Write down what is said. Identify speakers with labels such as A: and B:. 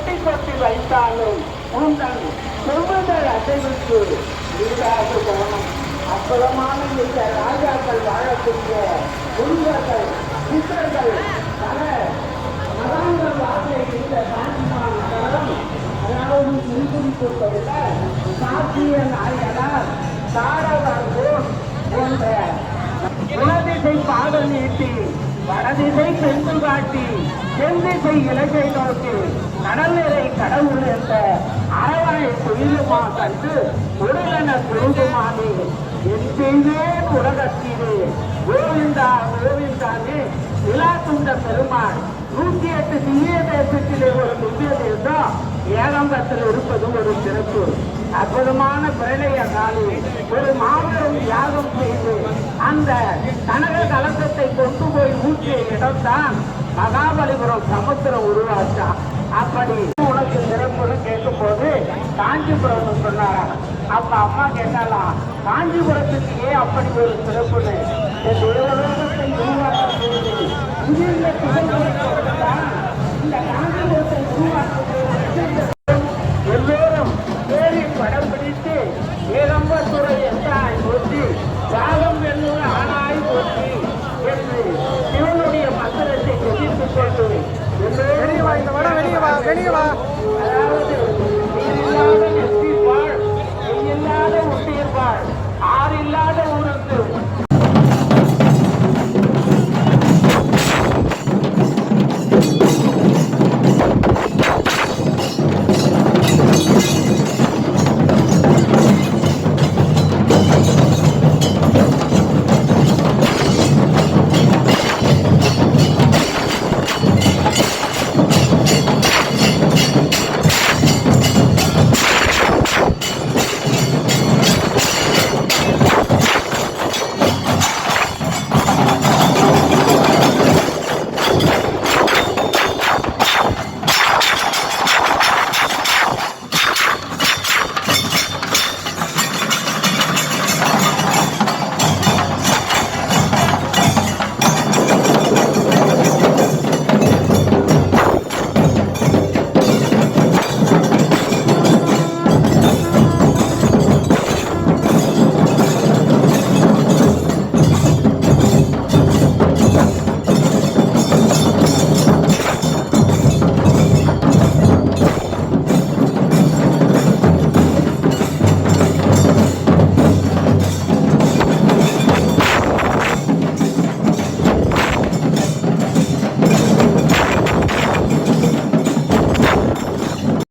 A: கொட்டி கொட்டி வைத்தாலும் உங்கள் செவ்வுதல் அசைவுக்கு ஈடாக போகணும். அற்புதமான இந்த ராஜாக்கள் வாழக்கூடிய குருவர்கள் சித்தர்கள் பல மகான்கள் வாழை இந்த காஞ்சிமான நகரம் அதாவது சிறுகுறிப்பில் சாத்திய நாயனார் தாரவர் போன்ற உலதிசை பாடல் நீட்டி வடதிசை சென்று காட்டி செந்திசை இலக்கை நோக்கி கடலரை கடவுள் என்ற அரவணை துயிலுமா கண்டு உடலென குருகுமானே என் செய்வேன் உலகத்திலே கோவிந்தா கோவிந்தானே விழா துண்ட பெருமாள் 108 திவ்ய தேசத்திலே ஒரு திவ்ய தேசம் ஏகம்பத்தில் இருப்பது ஒரு சிறப்பு. அற்புதமான பிரளய காலில் ஒரு மாபெரும் யாகம் செய்து அந்த கனக கலசத்தை கொண்டு போய் ஊற்றிய இடம்தான் மகாபலிபுரம் சமுத்திரம் உருவாச்சான். அப்படி உனக்கு சிறப்புன்னு கேட்கும் போது காஞ்சிபுரம் சொன்னாராம். அப்ப அம்மா கேட்டாலாம், காஞ்சிபுரத்துக்கு ஏன் அப்படி ஒரு சிறப்புன்னு? தேவலோகத்தை உருவாக்க செய்து